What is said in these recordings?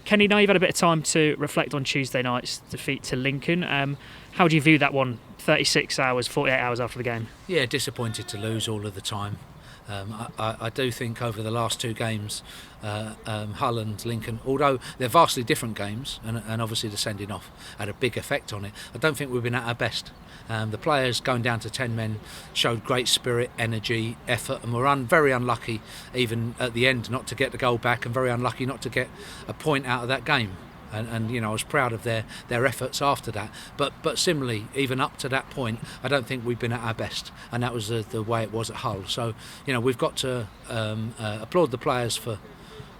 Kenny, now you've had a bit of time to reflect on Tuesday night's defeat to Lincoln. How do you view that one 36 hours, 48 hours after the game? Yeah, disappointed to lose all of the time. I do think over the last two games, Hull and Lincoln, although they're vastly different games, and obviously the sending off had a big effect on it, I don't think we've been at our best. The players going down to 10 men showed great spirit, energy, effort, and were very unlucky even at the end not to get the goal back, and very unlucky not to get a point out of that game. And I was proud of their efforts after that. But similarly, even up to that point, I don't think we've been at our best, and that was the way it was at Hull. So we've got to applaud the players for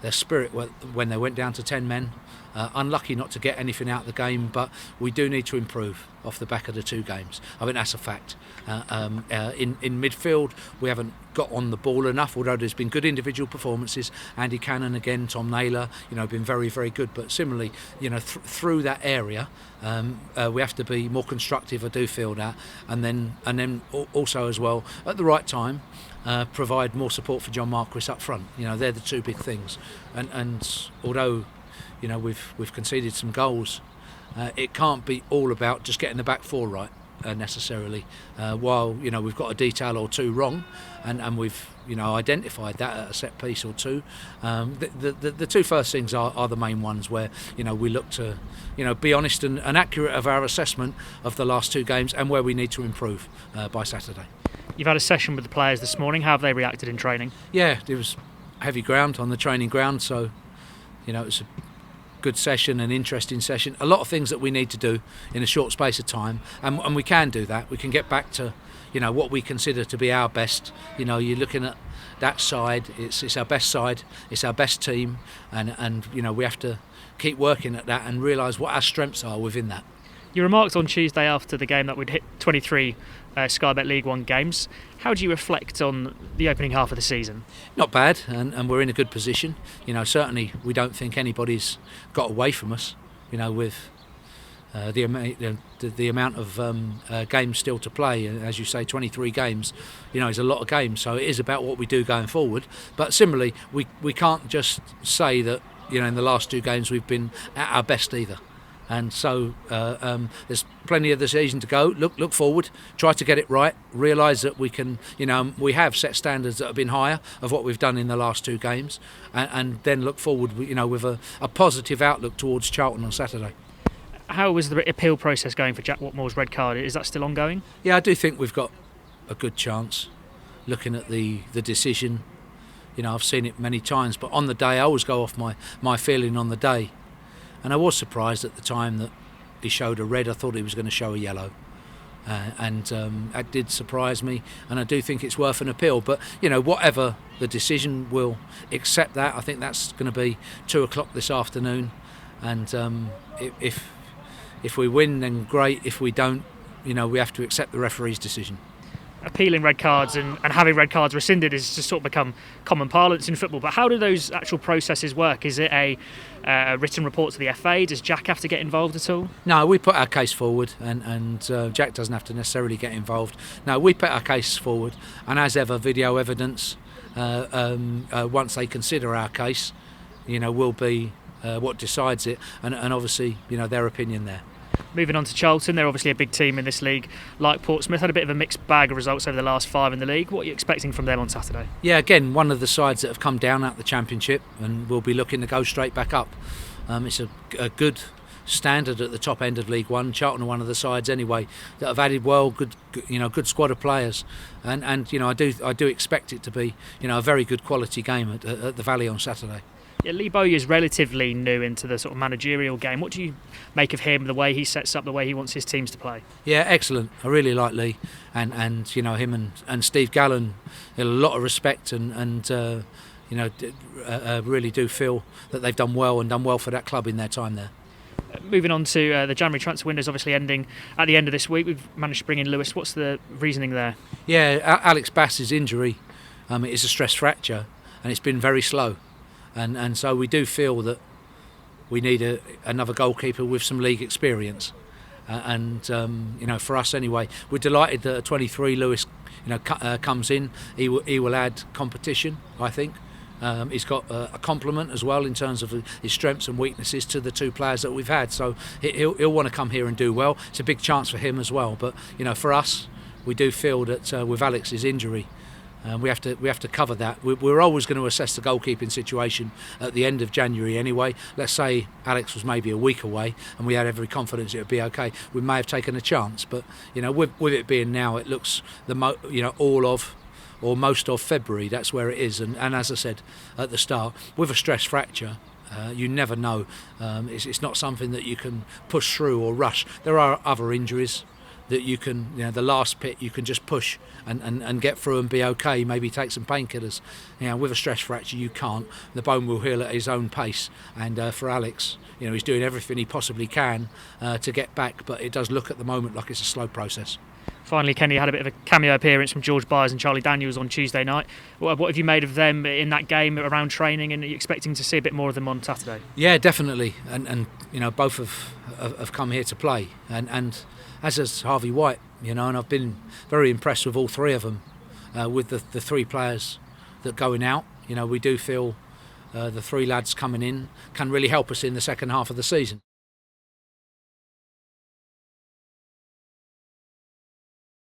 their spirit when they went down to 10 men. Unlucky not to get anything out of the game, but we do need to improve off the back of the two games. I think that's a fact. In midfield, we haven't got on the ball enough, although there's been good individual performances. Andy Cannon again, Tom Naylor, been very, very good. But similarly, through that area, we have to be more constructive. I do feel that, and then also as well at the right time. Provide more support for John Marquis up front. They're the two big things. And although we've conceded some goals, it can't be all about just getting the back four right necessarily. While we've got a detail or two wrong, and we've identified that at a set piece or two. The two first things are the main ones where we look to be honest and accurate of our assessment of the last two games and where we need to improve by Saturday. You've had a session with the players this morning. How have they reacted in training? Yeah, it was heavy ground on the training ground, so it was a good session, an interesting session. A lot of things that we need to do in a short space of time, and we can do that. We can get back to what we consider to be our best. You're looking at that side. It's our best side. It's our best team, and we have to keep working at that and realise what our strengths are within that. You remarked on Tuesday after the game that we'd hit 23 Sky Bet League One games. How do you reflect on the opening half of the season? Not bad, and we're in a good position. Certainly we don't think anybody's got away from us. With the amount of games still to play, as you say, 23 games. Is a lot of games. So it is about what we do going forward. But similarly, we can't just say that in the last two games we've been at our best either. And so there's plenty of the season to go. Look forward, try to get it right, realise that we can, we have set standards that have been higher of what we've done in the last two games, and then look forward, with a positive outlook towards Charlton on Saturday. How was the appeal process going for Jack Watmore's red card? Is that still ongoing? Yeah, I do think we've got a good chance. Looking at the decision, I've seen it many times, but on the day I always go off my feeling on the day. And I was surprised at the time that he showed a red. I thought he was going to show a yellow. And that did surprise me. And I do think it's worth an appeal. But, whatever the decision, we'll accept that. I think that's going to be 2:00 this afternoon. And if we win, then great. If we don't, we have to accept the referee's decision. Appealing red cards and having red cards rescinded is just sort of become common parlance in football. But how do those actual processes work? Is it a written report to the FA? Does Jack have to get involved at all? No, we put our case forward, and Jack doesn't have to necessarily get involved. No, we put our case forward, and as ever, video evidence, once they consider our case, will be what decides it, and obviously, their opinion there. Moving on to Charlton, they're obviously a big team in this league. Like Portsmouth, had a bit of a mixed bag of results over the last 5 in the league. What are you expecting from them on Saturday? Yeah, again, one of the sides that have come down out the Championship and will be looking to go straight back up. It's a good standard at the top end of League One. Charlton are one of the sides anyway that have added good squad of players, and I do expect it to be a very good quality game at the Valley on Saturday. Yeah, Lee Bowyer's relatively new into the sort of managerial game. What do you make of him, the way he sets up, the way he wants his teams to play? Yeah, excellent. I really like Lee, and him and Steve Gallen, a lot of respect, and really do feel that they've done well for that club in their time there. Moving on to the January transfer window is obviously ending at the end of this week. We've managed to bring in Lewis. What's the reasoning there? Yeah, Alex Bass's injury, it is a stress fracture, and it's been very slow. And so we do feel that we need another goalkeeper with some league experience. For us anyway, we're delighted that 23 Lewis comes in. He will add competition, I think, He's got a complement as well in terms of his strengths and weaknesses to the two players that we've had. So he'll want to come here and do well. It's a big chance for him as well. But for us, we do feel that with Alex's injury, we have to cover that. We're always going to assess the goalkeeping situation at the end of January anyway. Let's say Alex was maybe a week away and we had every confidence it would be okay. We may have taken a chance, but with it being now, it looks all of or most of February. That's where it is. And as I said at the start, with a stress fracture, you never know. It's not something that you can push through or rush. There are other injuries that you can, the last pit you can just push and get through and be okay, maybe take some painkillers. With a stress fracture you can't. The bone will heal at his own pace, and for Alex, he's doing everything he possibly can to get back, but it does look at the moment like it's a slow process. Finally, Kenny had a bit of a cameo appearance from George Byers and Charlie Daniels on Tuesday night. What have you made of them in that game around training, and are you expecting to see a bit more of them on Saturday? Yeah, definitely, and both have come here to play, and as has Harvey White, and I've been very impressed with all three of them, with the three players that are going out. We do feel the three lads coming in can really help us in the second half of the season.